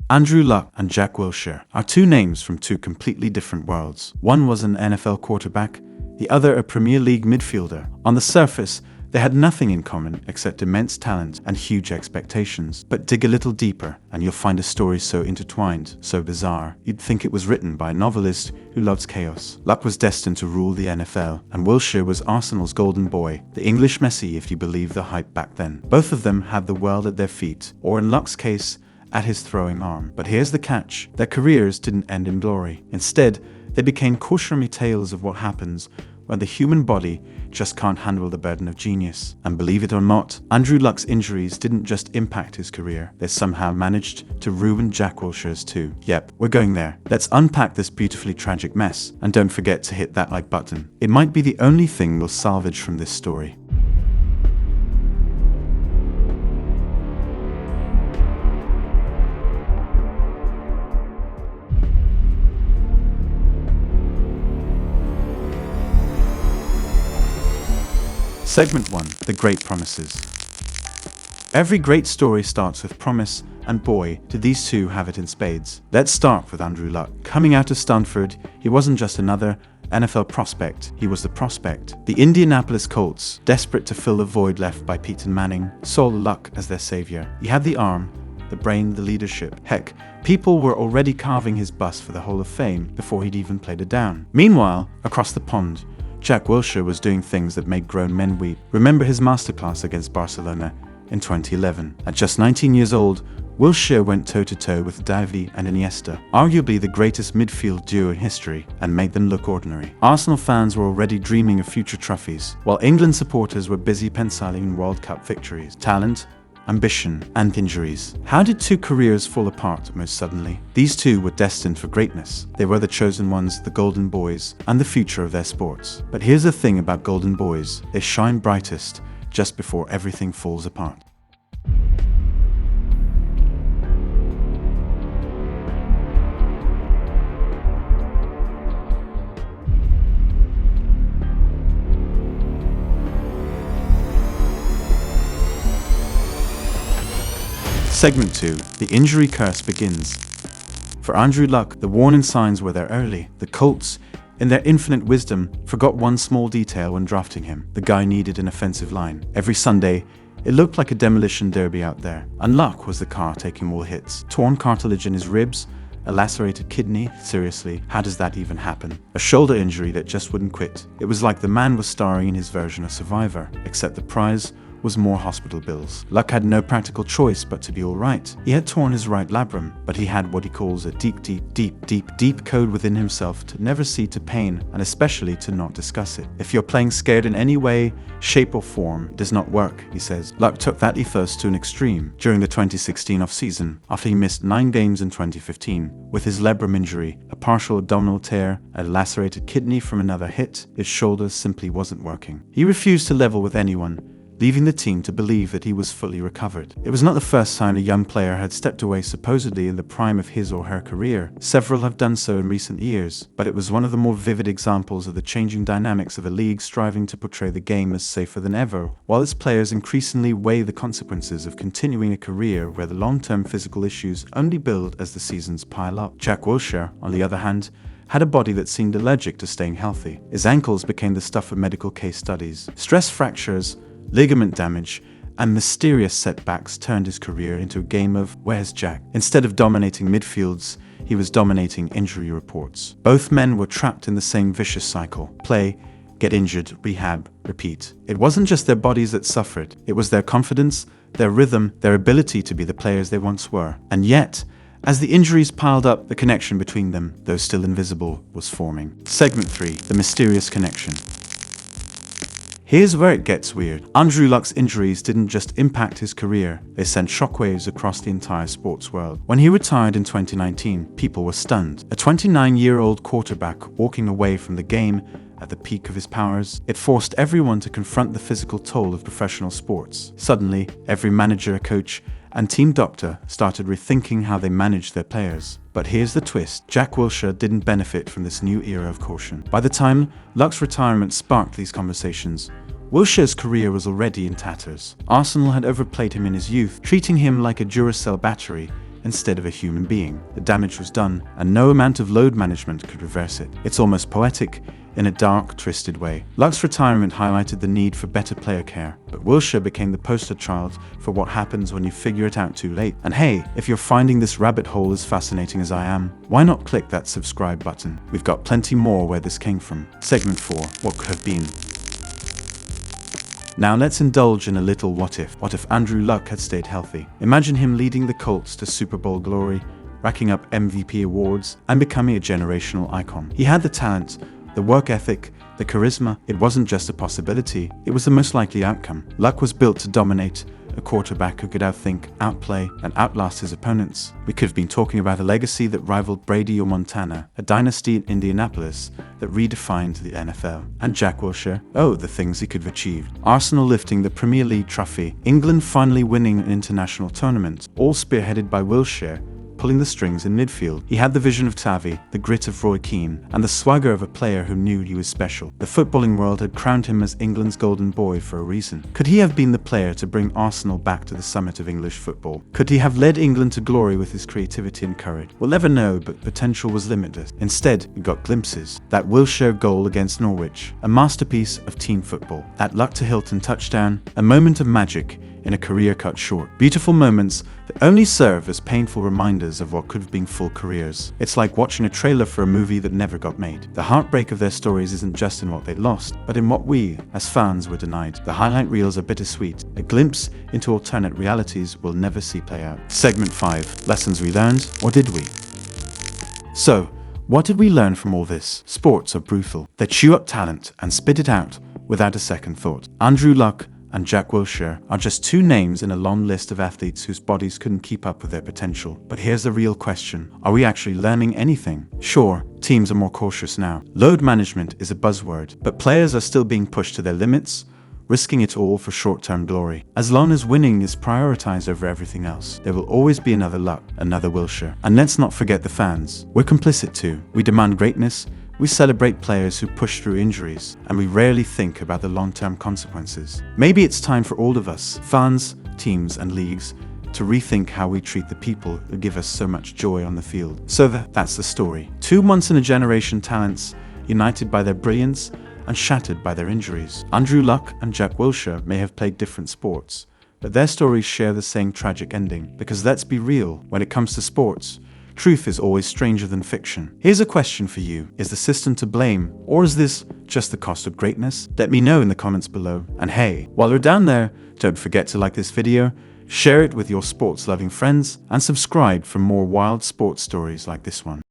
Andrew Luck and Jack Wilshere are two names from two completely different worlds. One was an NFL quarterback, the other a Premier League midfielder. On the surface, they had nothing in common except immense talent and huge expectations. But dig a little deeper, and you'll find a story so intertwined, so bizarre, you'd think it was written by a novelist who loves chaos. Luck was destined to rule the NFL, and Wilshere was Arsenal's golden boy, the English Messi if you believe the hype back then. Both of them had the world at their feet, or in Luck's case, at his throwing arm. But here's the catch: their careers didn't end in glory. Instead, they became cautionary tales of what happens when the human body just can't handle the burden of genius. And believe it or not, Andrew Luck's injuries didn't just impact his career, they somehow managed to ruin Jack Wilshere's too. Yep, we're going there. Let's unpack this beautifully tragic mess, and don't forget to hit that like button. It might be the only thing we'll salvage from this story. Segment 1. The Great Promises. Every great story starts with promise, and boy, did these two have it in spades. Let's start with Andrew Luck. Coming out of Stanford, he wasn't just another NFL prospect, he was the prospect. The Indianapolis Colts, desperate to fill the void left by Peyton Manning, saw Luck as their savior. He had the arm, the brain, the leadership. Heck, people were already carving his bust for the Hall of Fame before he'd even played it down. Meanwhile, across the pond, Jack Wilshere was doing things that made grown men weep. Remember his masterclass against Barcelona in 2011. At just 19 years old, Wilshere went toe-to-toe with Xavi and Iniesta, arguably the greatest midfield duo in history, and made them look ordinary. Arsenal fans were already dreaming of future trophies, while England supporters were busy penciling World Cup victories. Talent, ambition, and injuries. How did two careers fall apart most suddenly? These two were destined for greatness. They were the chosen ones, the golden boys, and the future of their sports. But here's the thing about golden boys: they shine brightest just before everything falls apart. Segment 2. The injury curse begins. For Andrew Luck, the warning signs were there early. The Colts, in their infinite wisdom, forgot one small detail when drafting him. The guy needed an offensive line. Every Sunday, it looked like a demolition derby out there. And Luck was the car taking all hits. Torn cartilage in his ribs, a lacerated kidney. Seriously, how does that even happen? A shoulder injury that just wouldn't quit. It was like the man was starring in his version of Survivor, except the prize was more hospital bills. Luck had no practical choice but to be alright. He had torn his right labrum, but he had what he calls a deep code within himself to never see to pain, and especially to not discuss it. If you're playing scared in any way, shape or form, it does not work, he says. Luck took that ethos to an extreme during the 2016 off-season, after he missed 9 games in 2015. With his labrum injury, a partial abdominal tear, a lacerated kidney from another hit, his shoulder simply wasn't working. He refused to level with anyone, leaving the team to believe that he was fully recovered. It was not the first time a young player had stepped away supposedly in the prime of his or her career. Several have done so in recent years, but it was one of the more vivid examples of the changing dynamics of a league striving to portray the game as safer than ever, while its players increasingly weigh the consequences of continuing a career where the long-term physical issues only build as the seasons pile up. Jack Wilshere, on the other hand, had a body that seemed allergic to staying healthy. His ankles became the stuff of medical case studies. Stress fractures, ligament damage, and mysterious setbacks turned his career into a game of "Where's Jack?" Instead of dominating midfields, he was dominating injury reports. Both men were trapped in the same vicious cycle: play, get injured, rehab, repeat. It wasn't just their bodies that suffered, it was their confidence, their rhythm, their ability to be the players they once were. And yet, as the injuries piled up, the connection between them, though still invisible, was forming. Segment 3. The Mysterious Connection. Here's where it gets weird. Andrew Luck's injuries didn't just impact his career, they sent shockwaves across the entire sports world. When he retired in 2019, people were stunned. A 29-year-old quarterback walking away from the game at the peak of his powers, it forced everyone to confront the physical toll of professional sports. Suddenly, every manager, coach, and team doctor started rethinking how they managed their players. But here's the twist: Jack Wilshere didn't benefit from this new era of caution. By the time Luck's retirement sparked these conversations, Wilshere's career was already in tatters. Arsenal had overplayed him in his youth, treating him like a Duracell battery instead of a human being. The damage was done, and no amount of load management could reverse it. It's almost poetic, in a dark, twisted way. Luck's retirement highlighted the need for better player care, but Wilshere became the poster child for what happens when you figure it out too late. And hey, if you're finding this rabbit hole as fascinating as I am, why not click that subscribe button? We've got plenty more where this came from. Segment 4, what could have been. Now let's indulge in a little what if. What if Andrew Luck had stayed healthy? Imagine him leading the Colts to Super Bowl glory, racking up MVP awards, and becoming a generational icon. He had the talent, the work ethic, the charisma. It wasn't just a possibility, it was the most likely outcome. Luck was built to dominate, a quarterback who could outthink, outplay, and outlast his opponents. We could have been talking about a legacy that rivaled Brady or Montana, a dynasty in Indianapolis that redefined the NFL. And Jack Wilshere, oh, the things he could have achieved. Arsenal lifting the Premier League trophy, England finally winning an international tournament, all spearheaded by Wilshere, pulling the strings in midfield. He had the vision of Tavi, the grit of Roy Keane, and the swagger of a player who knew he was special. The footballing world had crowned him as England's golden boy for a reason. Could he have been the player to bring Arsenal back to the summit of English football? Could he have led England to glory with his creativity and courage? We'll never know, but potential was limitless. Instead, we got glimpses. That Wilshere goal against Norwich, a masterpiece of team football. That Luck to Hilton touchdown, a moment of magic in a career cut short. Beautiful moments that only serve as painful reminders of what could have been full careers. It's like watching a trailer for a movie that never got made. The heartbreak of their stories isn't just in what they lost, but in what we, as fans, were denied. The highlight reels are bittersweet, a glimpse into alternate realities we'll never see play out. Segment 5, lessons we learned, or did we? So, what did we learn from all this? Sports are brutal. They chew up talent and spit it out without a second thought. Andrew Luck and Jack Wilshere are just two names in a long list of athletes whose bodies couldn't keep up with their potential. But here's the real question. Are we actually learning anything? Sure, teams are more cautious now. Load management is a buzzword, but players are still being pushed to their limits, risking it all for short-term glory. As long as winning is prioritized over everything else, there will always be another Luck, another Wilshere. And let's not forget the fans. We're complicit too. We demand greatness, we celebrate players who push through injuries, and we rarely think about the long-term consequences. Maybe it's time for all of us, fans, teams, and leagues, to rethink how we treat the people who give us so much joy on the field. So that's the story. Two once-in-a-generation talents, united by their brilliance and shattered by their injuries. Andrew Luck and Jack Wilshere may have played different sports, but their stories share the same tragic ending. Because let's be real, when it comes to sports, truth is always stranger than fiction. Here's a question for you. Is the system to blame, or is this just the cost of greatness? Let me know in the comments below. And hey, while you're down there, don't forget to like this video, share it with your sports-loving friends, and subscribe for more wild sports stories like this one.